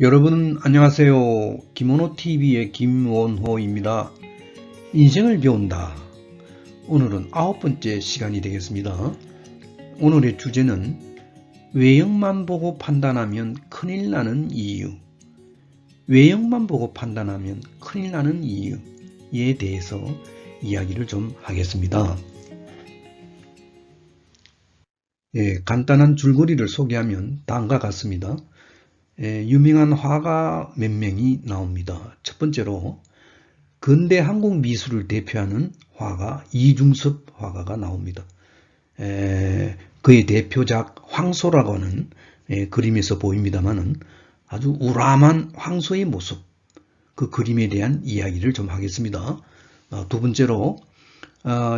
여러분 안녕하세요. 김원호TV의 김원호입니다. 인생을 배운다. 오늘은 9번째 시간이 되겠습니다. 오늘의 주제는 외형만 보고 판단하면 큰일 나는 이유. 외형만 보고 판단하면 큰일 나는 이유에 대해서 이야기를 좀 하겠습니다. 간단한 줄거리를 소개하면 다음과 같습니다. 유명한 화가 몇 명이 나옵니다. 첫 번째로 근대 한국 미술을 대표하는 화가 이중섭 화가가 나옵니다. 그의 대표작 황소라고 하는 그림에서 보입니다만은 아주 우람한 황소의 모습, 그 그림에 대한 이야기를 좀 하겠습니다. 두 번째로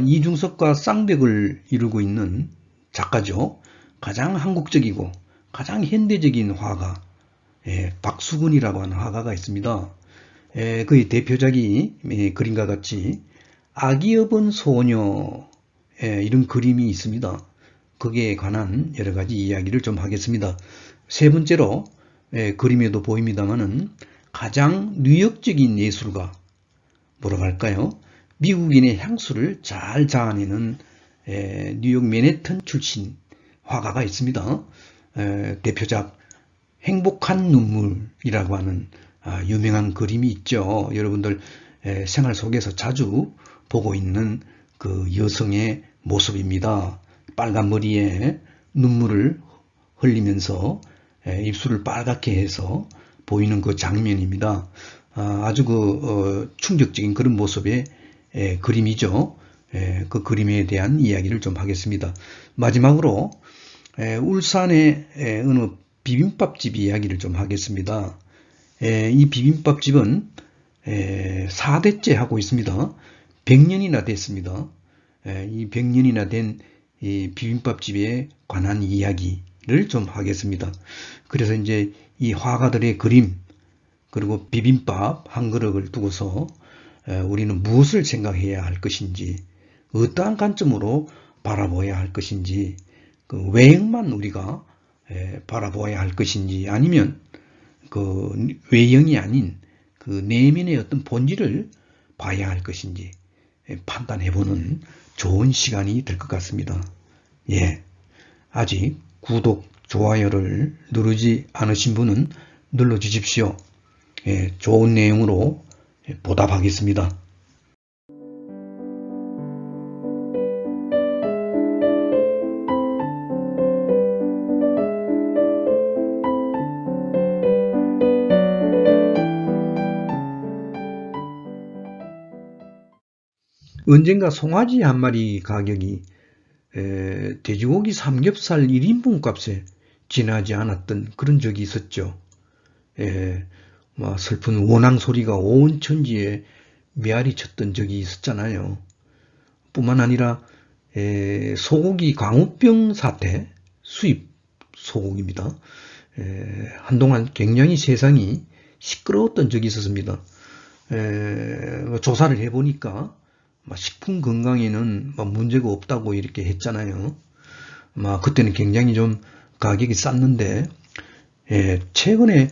이중섭과 쌍벽을 이루고 있는 작가죠. 가장 한국적이고 가장 현대적인 화가 박수근이라고 하는 화가가 있습니다. 그의 대표작이 그림과 같이 아기여본 소녀 이런 그림이 있습니다. 거기에 관한 여러 가지 이야기를 좀 하겠습니다. 세 번째로 그림에도 보입니다만은 가장 뉴욕적인 예술가, 뭐라고 할까요? 미국인의 향수를 잘 자아내는 뉴욕 맨해튼 출신 화가가 있습니다. 대표작 행복한 눈물이라고 하는 유명한 그림이 있죠. 여러분들 생활 속에서 자주 보고 있는 그 여성의 모습입니다. 빨간 머리에 눈물을 흘리면서 입술을 빨갛게 해서 보이는 그 장면입니다. 아주 충격적인 그런 모습의 그림이죠. 그 그림에 대한 이야기를 좀 하겠습니다. 마지막으로 울산의 어느 비빔밥집 이야기를 좀 하겠습니다. 이 비빔밥집은 4대째 하고 있습니다. 100년이나 됐습니다. 이 100년이나 된 이 비빔밥집에 관한 이야기를 좀 하겠습니다. 그래서 이제 이 화가들의 그림 그리고 비빔밥 한 그릇을 두고서 우리는 무엇을 생각해야 할 것인지, 어떠한 관점으로 바라보아야 할 것인지, 그 외형만 우리가 바라보아야 할 것인지, 아니면 그 외형이 아닌 그 내면의 어떤 본질을 봐야 할 것인지 판단해보는 좋은 시간이 될 것 같습니다. 아직 구독, 좋아요를 누르지 않으신 분은 눌러주십시오. 좋은 내용으로 보답하겠습니다. 언젠가 송아지 한 마리 가격이 돼지고기 삼겹살 1인분 값에 지나지 않았던 그런 적이 있었죠. 슬픈 원앙 소리가 온 천지에 메아리 쳤던 적이 있었잖아요. 뿐만 아니라 소고기 광우병 사태, 수입 소고기입니다. 한동안 굉장히 세상이 시끄러웠던 적이 있었습니다. 조사를 해보니까 식품 건강에는 문제가 없다고 이렇게 했잖아요. 그때는 굉장히 좀 가격이 쌌는데 최근에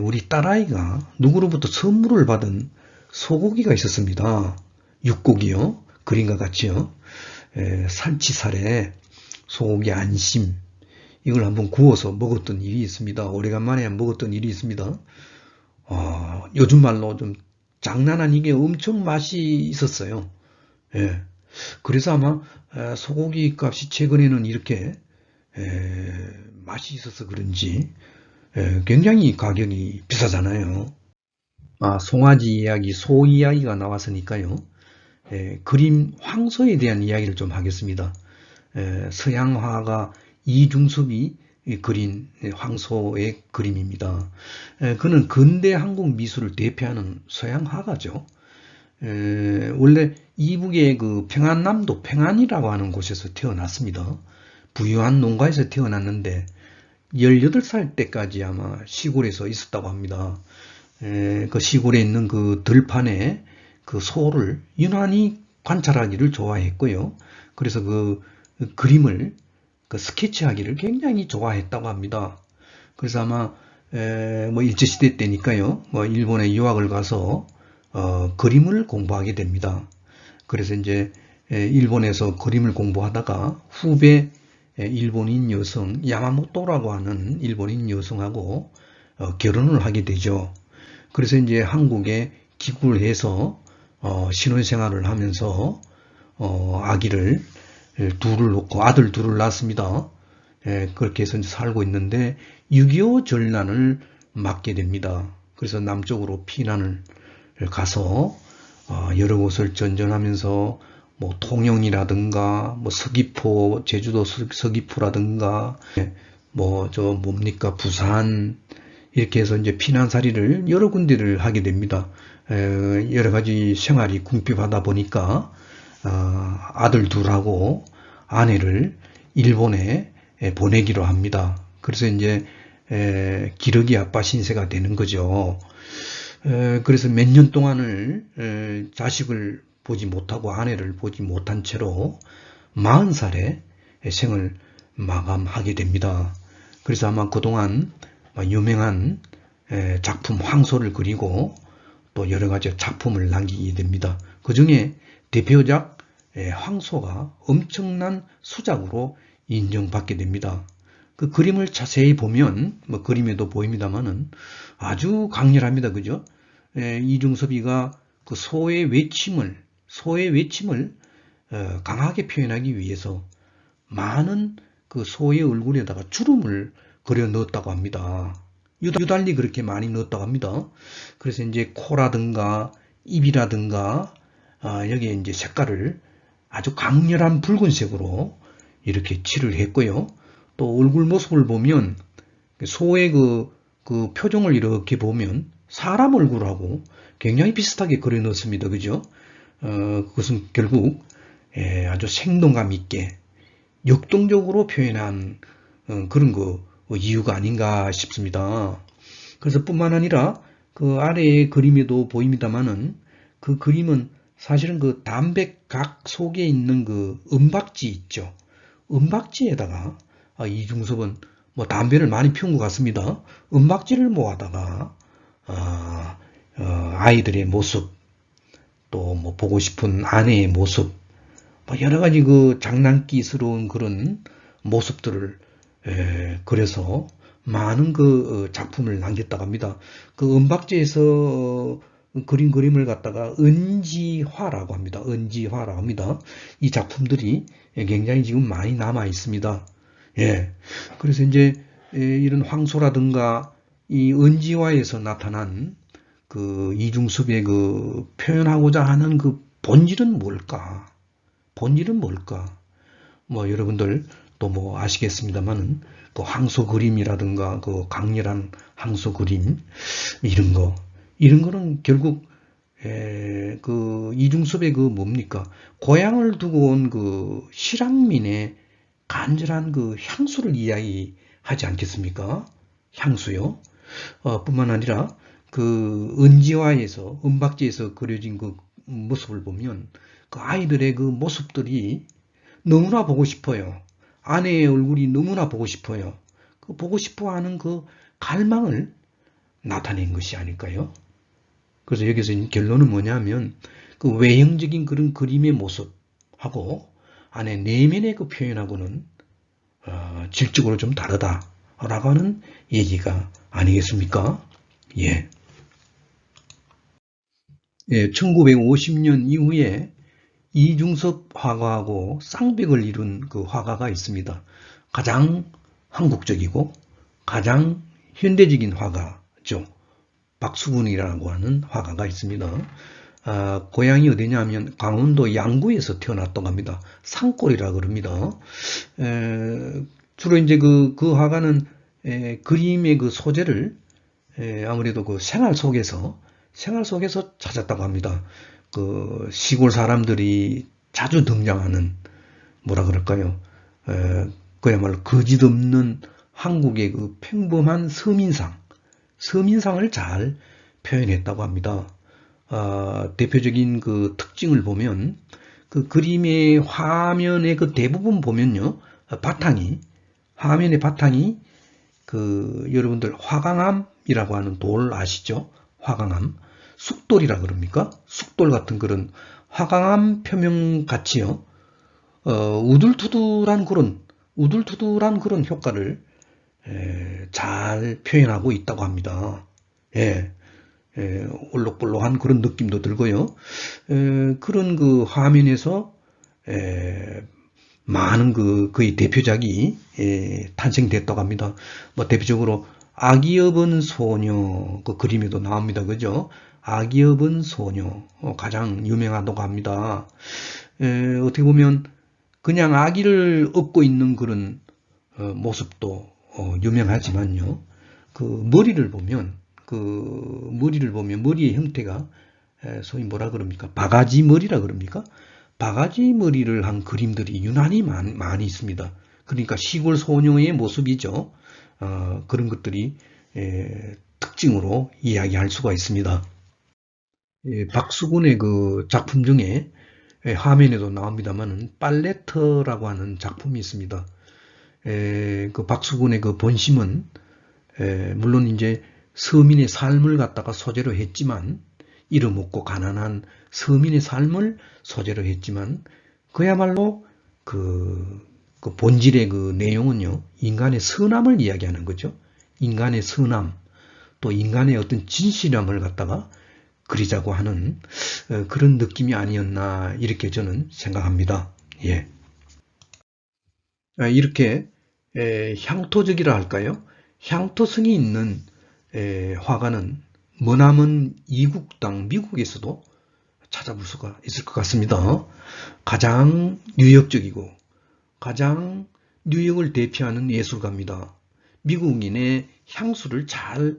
우리 딸아이가 누구로부터 선물을 받은 소고기가 있었습니다. 육고기요. 그림과 같이요. 살치살에 소고기 안심, 이걸 한번 구워서 먹었던 일이 있습니다. 오래간만에 먹었던 일이 있습니다. 요즘 말로 좀 장난 아니게 엄청 맛이 있었어요. 그래서 아마 소고기 값이 최근에는 이렇게 맛이 있어서 그런지 굉장히 가격이 비싸잖아요. 송아지 이야기, 소 이야기가 나왔으니까요. 그림 황소에 대한 이야기를 좀 하겠습니다. 서양 화가 이중섭이 그린 황소의 그림입니다. 그는 근대 한국 미술을 대표하는 서양 화가죠. 원래 이북의 그 평안남도 평안이라고 하는 곳에서 태어났습니다. 부유한 농가에서 태어났는데 18살 때까지 아마 시골에서 있었다고 합니다. 그 시골에 있는 그 들판에 그 소를 유난히 관찰하기를 좋아했고요. 그래서 그 그림을 그 스케치하기를 굉장히 좋아했다고 합니다. 그래서 아마 뭐 일제시대 때니까요. 뭐 일본에 유학을 가서 그림을 공부하게 됩니다. 그래서 이제 일본에서 그림을 공부하다가 후배 일본인 여성 야마모토라고 하는 일본인 여성하고 결혼을 하게 되죠. 그래서 이제 한국에 귀국을 해서 신혼생활을 하면서 아기를 둘을 놓고 아들 둘을 낳습니다. 그렇게 해서 살고 있는데 6.25 전란을 맞게 됩니다. 그래서 남쪽으로 피난을 가서 여러 곳을 전전하면서 뭐 통영이라든가 뭐 서귀포 제주도 서귀포라든가 뭐 저 뭡니까 부산 이렇게 해서 이제 피난살이를 여러 군데를 하게 됩니다. 여러 가지 생활이 궁핍하다 보니까 아들 둘하고 아내를 일본에 보내기로 합니다. 그래서 이제 기러기 아빠 신세가 되는 거죠. 그래서 몇 년 동안을 자식을 보지 못하고 아내를 보지 못한 채로 40살에 생을 마감하게 됩니다. 그래서 아마 그동안 유명한 작품 황소를 그리고 또 여러 가지 작품을 남기게 됩니다. 그 중에 대표작 황소가 엄청난 수작으로 인정받게 됩니다. 그 그림을 자세히 보면 뭐 그림에도 보입니다만은 아주 강렬합니다. 그죠? 이중섭이가 그 소의 외침을 강하게 표현하기 위해서 많은 그 소의 얼굴에다가 주름을 그려 넣었다고 합니다. 유달리 그렇게 많이 넣었다고 합니다. 그래서 이제 코라든가 입이라든가 여기에 이제 색깔을 아주 강렬한 붉은색으로 이렇게 칠을 했고요. 또 얼굴 모습을 보면 소의 그 표정을 이렇게 보면 사람 얼굴하고 굉장히 비슷하게 그려 넣었습니다. 그죠? 그것은 결국 아주 생동감 있게 역동적으로 표현한 그런 이유가 아닌가 싶습니다. 그래서 뿐만 아니라 그 아래의 그림에도 보입니다만은 그 그림은 사실은 그 담백각 속에 있는 그 은박지 있죠. 은박지에다가 이중섭은 뭐 담배를 많이 피운 것 같습니다. 은박지를 모아다가 아이들의 모습 또 뭐 보고 싶은 아내의 모습 뭐 여러 가지 그 장난기스러운 그런 모습들을 그래서 많은 그 작품을 남겼다고 합니다. 그 은박지에서 그린 그림을 갖다가 은지화라고 합니다. 은지화라고 합니다. 이 작품들이 굉장히 지금 많이 남아 있습니다. 예. 그래서 이제 이런 황소라든가 이 은지화에서 나타난 그 이중섭의 그 표현하고자 하는 그 본질은 뭘까? 본질은 뭘까? 뭐 여러분들 또 뭐 아시겠습니다만은 그 황소 그림이라든가 그 강렬한 황소 그림 이런 거는 결국 그 이중섭의 그 뭡니까? 고향을 두고 온 그 실향민의 간절한 그 향수를 이야기하지 않겠습니까? 향수요. 뿐만 아니라 그 은지화에서 은박지에서 그려진 그 모습을 보면 그 아이들의 그 모습들이 너무나 보고 싶어요. 아내의 얼굴이 너무나 보고 싶어요. 그 보고 싶어하는 그 갈망을 나타낸 것이 아닐까요? 그래서 여기서 결론은 뭐냐면 그 외형적인 그런 그림의 모습하고 안에 내면의 그 표현하고는 질적으로 좀 다르다라고 하는 얘기가 아니겠습니까? 예. 예, 1950년 이후에 이중섭 화가하고 쌍벽을 이룬 그 화가가 있습니다. 가장 한국적이고 가장 현대적인 화가죠. 박수근이라고 하는 화가가 있습니다. 고향이 어디냐면 강원도 양구에서 태어났다고 합니다. 산골이라 그럽니다. 주로 이제 그 화가는 그림의 그 소재를 아무래도 그 생활 속에서 찾았다고 합니다. 그 시골 사람들이 자주 등장하는 뭐라 그럴까요? 그야말로 거짓없는 한국의 그 평범한 서민상을 잘 표현했다고 합니다. 대표적인 그 특징을 보면 그 그림의 화면의 그 대부분 보면요, 화면의 바탕이 여러분들 화강암이라고 하는 돌 아시죠? 화강암. 숫돌이라 그럽니까? 숫돌 같은 그런 화강암 표면 같이요. 우둘투둘한 그런 효과를 잘 표현하고 있다고 합니다. 예, 올록볼록한 그런 느낌도 들고요. 그런 그 화면에서 많은 그의 대표작이 탄생됐다고 합니다. 뭐 대표적으로 아기여분 소녀 그 그림에도 나옵니다. 그죠? 아기여분 소녀 가장 유명하다고 합니다. 어떻게 보면 그냥 아기를 업고 있는 그런 모습도 유명하지만요. 머리를 보면 머리의 형태가 소위 뭐라 그럽니까? 바가지 머리라 그럽니까? 바가지 머리를 한 그림들이 유난히 많이 있습니다. 그러니까 시골 소녀의 모습이죠. 그런 것들이 특징으로 이야기할 수가 있습니다. 박수근의 그 작품 중에 화면에도 나옵니다만 팔레터라고 하는 작품이 있습니다. 그 박수근의 그 본심은 물론 이제 서민의 삶을 갖다가 소재로 했지만 이름 없고 가난한 서민의 삶을 소재로 했지만 그야말로 그 본질의 그 내용은요 인간의 선함을 이야기하는 거죠. 인간의 선함 또 인간의 어떤 진실함을 갖다가 그리자고 하는 그런 느낌이 아니었나 이렇게 저는 생각합니다. 예. 이렇게 향토적이라 할까요? 향토성이 있는 화가는 머나먼 이국 땅 미국에서도 찾아볼 수가 있을 것 같습니다. 가장 뉴욕적이고 가장 뉴욕을 대표하는 예술가입니다. 미국인의 향수를 잘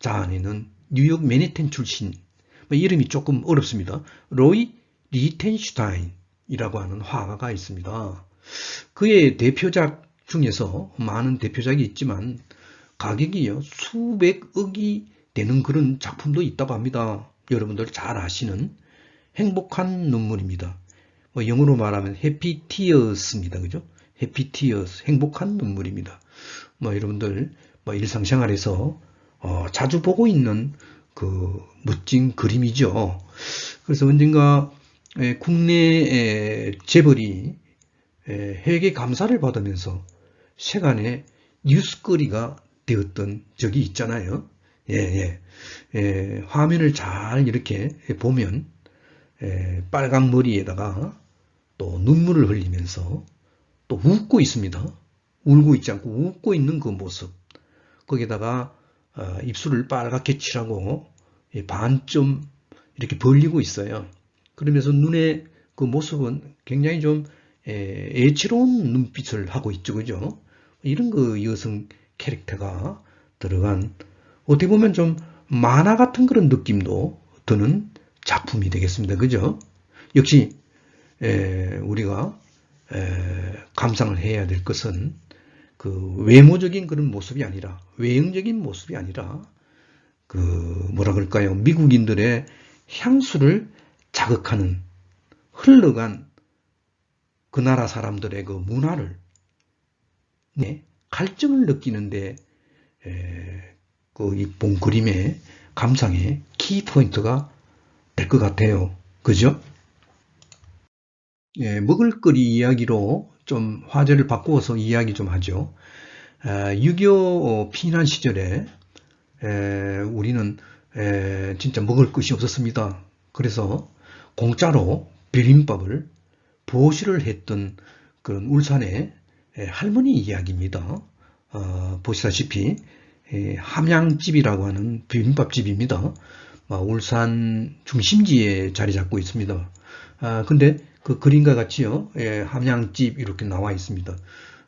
자아내는 뉴욕 맨해튼 출신, 이름이 조금 어렵습니다. 로이 리텐슈타인이라고 하는 화가가 있습니다. 그의 대표작 중에서 많은 대표작이 있지만 가격이요 수백억이 되는 그런 작품도 있다고 합니다. 여러분들 잘 아시는 행복한 눈물입니다. 영어로 말하면 해피 티어스입니다. 그죠? 해피 티어스, 행복한 눈물입니다. 여러분들 일상생활에서 자주 보고 있는 그 멋진 그림이죠. 그래서 언젠가 국내 재벌이 회계 감사를 받으면서 세간의 뉴스거리가 되었던 적이 있잖아요. 화면을 잘 이렇게 보면 빨강 머리에다가 또 눈물을 흘리면서 또 웃고 있습니다. 울고 있지 않고 웃고 있는 그 모습. 거기다가 입술을 빨갛게 칠하고 반점 이렇게 벌리고 있어요. 그러면서 눈의 그 모습은 굉장히 좀 애처로운 눈빛을 하고 있죠. 그죠? 이런 그 여성 캐릭터가 들어간 어떻게 보면 좀 만화 같은 그런 느낌도 드는 작품이 되겠습니다. 그죠? 역시 우리가 감상을 해야 될 것은 그 외모적인 그런 모습이 아니라 외형적인 모습이 아니라 그 뭐라 그럴까요? 미국인들의 향수를 자극하는 흘러간 그 나라 사람들의 그 문화를 갈증을 느끼는데 그 본 그림의 감상의 키 포인트가 될 것 같아요. 그죠? 먹을거리 이야기로 좀 화제를 바꾸어서 이야기 좀 하죠. 6.25 피난 시절에 우리는 진짜 먹을 것이 없었습니다. 그래서 공짜로 비빔밥을 보시를 했던 그런 울산의 할머니 이야기입니다. 보시다시피 함양집이라고 하는 비빔밥집입니다. 울산 중심지에 자리 잡고 있습니다. 근데 그 그림과 같이요, 함양집 이렇게 나와 있습니다.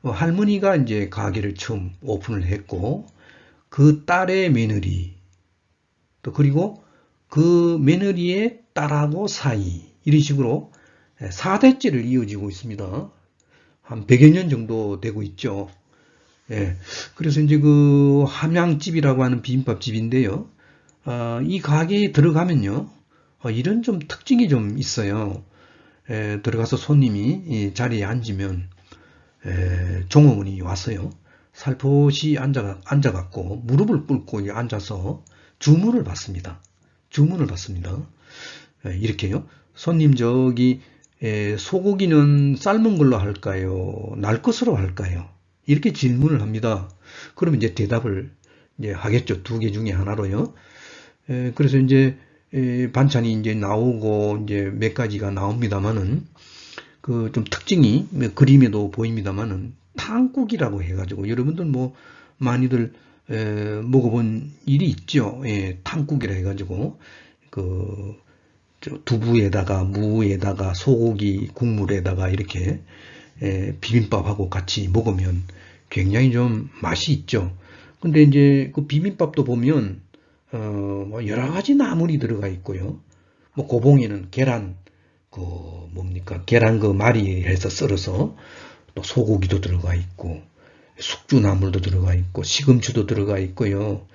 할머니가 이제 가게를 처음 오픈을 했고, 그 딸의 며느리, 또 그리고 그 며느리의 딸하고 사이, 이런 식으로 4대째를 이어지고 있습니다. 한 100여 년 정도 되고 있죠. 그래서 이제 그 함양집이라고 하는 비빔밥집인데요. 이 가게에 들어가면요, 이런 좀 특징이 좀 있어요. 들어가서 손님이 이 자리에 앉으면 종업원이 왔어요. 살포시 앉아갖고 무릎을 꿇고 앉아서 주문을 받습니다. 주문을 받습니다. 이렇게요. 손님 저기 소고기는 삶은 걸로 할까요? 날 것으로 할까요? 이렇게 질문을 합니다. 그러면 이제 대답을 이제 하겠죠. 두 개 중에 하나로요. 그래서 이제 반찬이 이제 나오고 이제 몇 가지가 나옵니다만은 그 좀 특징이 그림에도 보입니다만은 탕국이라고 해가지고 여러분들 뭐 많이들 먹어본 일이 있죠. 예, 탕국이라 해가지고 그 두부에다가 무에다가 소고기 국물에다가 이렇게 비빔밥하고 같이 먹으면 굉장히 좀 맛이 있죠. 근데 이제 그 비빔밥도 보면 뭐 여러 가지 나물이 들어가 있고요. 뭐 고봉에는 계란 그 뭡니까 계란 그 말이해서 썰어서 또 소고기도 들어가 있고 숙주나물도 들어가 있고 시금치도 들어가 있고요.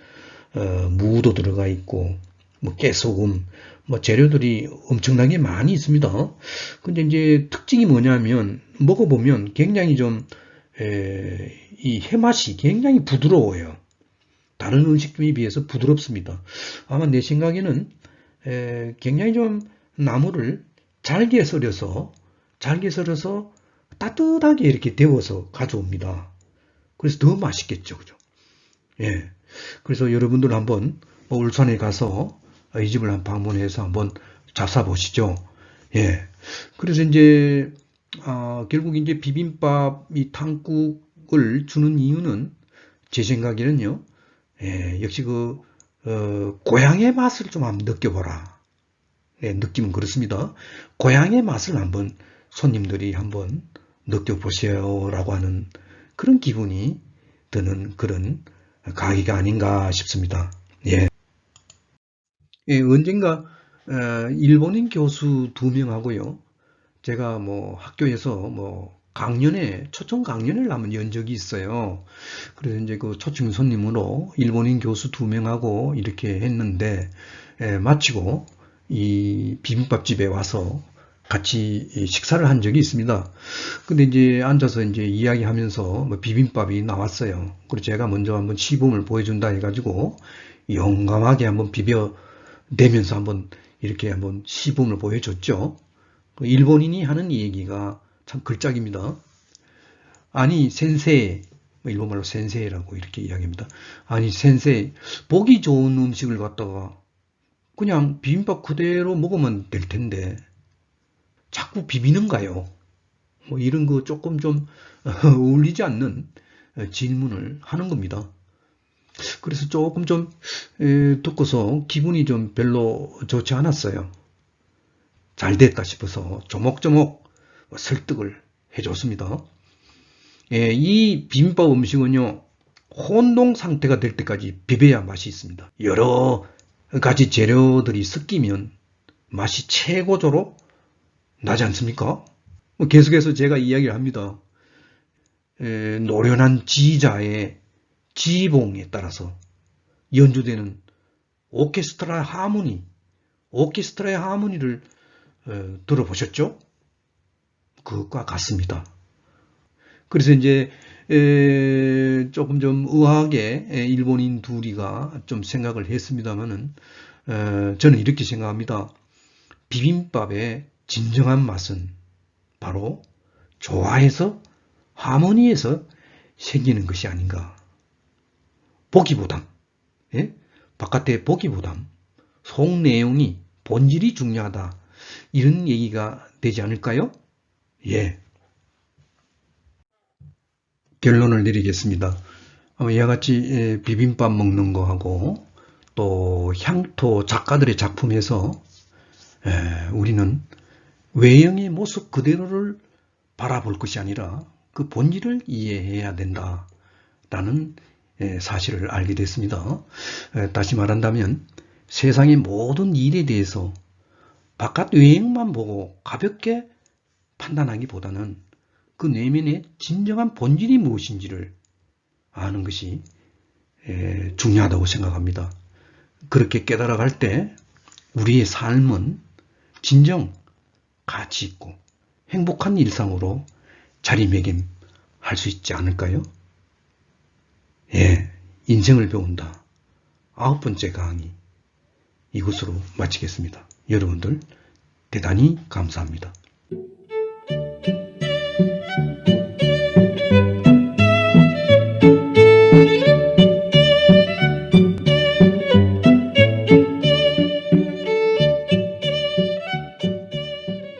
무도 들어가 있고 뭐 깨소금 뭐 재료들이 엄청나게 많이 있습니다. 근데 이제 특징이 뭐냐면 먹어보면 굉장히 좀 이 해맛이 굉장히 부드러워요. 다른 음식점에 비해서 부드럽습니다. 아마 내 생각에는 굉장히 좀 나물을 잘게 썰어서 따뜻하게 이렇게 데워서 가져옵니다. 그래서 더 맛있겠죠, 그죠? 예. 그래서 여러분들 한번 울산에 가서 이 집을 한번 방문해서 한번 잡숴보시죠. 예. 그래서 이제 결국 이제 비빔밥 이 탕국을 주는 이유는 제 생각에는요. 역시 그 고향의 맛을 좀 한번 느껴보라. 예, 느낌은 그렇습니다. 고향의 맛을 한번 손님들이 한번 느껴보세요라고 하는 그런 기분이 드는 그런 가게가 아닌가 싶습니다. 예. 예, 언젠가 일본인 교수 2명하고요. 제가 뭐 학교에서 뭐 초청 강연을 한번 연 적이 있어요. 그래서 이제 그 초청 손님으로 일본인 교수 2명하고 이렇게 했는데 마치고 이 비빔밥집에 와서 같이 식사를 한 적이 있습니다. 근데 이제 앉아서 이제 이야기하면서 뭐 비빔밥이 나왔어요. 그리고 제가 먼저 한번 시범을 보여준다 해가지고 용감하게 한번 비벼내면서 한번 이렇게 한번 시범을 보여줬죠. 일본인이 하는 얘기가 참 걸작입니다. 아니 센세이, 일본말로 센세이라고 이렇게 이야기합니다. 아니 센세이, 보기 좋은 음식을 갖다가 그냥 비빔밥 그대로 먹으면 될 텐데 자꾸 비비는가요? 뭐 이런 거 조금 좀 어울리지 않는 질문을 하는 겁니다. 그래서 조금 좀 듣고서 기분이 좀 별로 좋지 않았어요. 잘 됐다 싶어서 조목조목 설득을 해줬습니다. 이 비빔밥 음식은요, 혼동 상태가 될 때까지 비벼야 맛이 있습니다. 여러 가지 재료들이 섞이면 맛이 최고조로 나지 않습니까? 계속해서 제가 이야기를 합니다. 노련한 지휘자의 지휘봉에 따라서 연주되는 오케스트라의 하모니를 들어보셨죠? 그것과 같습니다. 그래서 이제 조금 좀 의아하게 일본인 둘이가 좀 생각을 했습니다만은 저는 이렇게 생각합니다. 비빔밥의 진정한 맛은 바로 조화해서 하모니에서 생기는 것이 아닌가. 보기보담, 바깥의 보기보담 속 내용이 본질이 중요하다. 이런 얘기가 되지 않을까요? 예. 결론을 내리겠습니다. 이와 같이 비빔밥 먹는 거하고 또 향토 작가들의 작품에서 우리는 외형의 모습 그대로를 바라볼 것이 아니라 그 본질을 이해해야 된다라는 사실을 알게 됐습니다. 다시 말한다면 세상의 모든 일에 대해서 바깥 외형만 보고 가볍게 판단하기보다는 그 내면의 진정한 본질이 무엇인지를 아는 것이 중요하다고 생각합니다. 그렇게 깨달아갈 때 우리의 삶은 진정 가치 있고 행복한 일상으로 자리매김할 수 있지 않을까요? 예, 인생을 배운다. 9번째 강의 이것으로 마치겠습니다. 여러분들 대단히 감사합니다.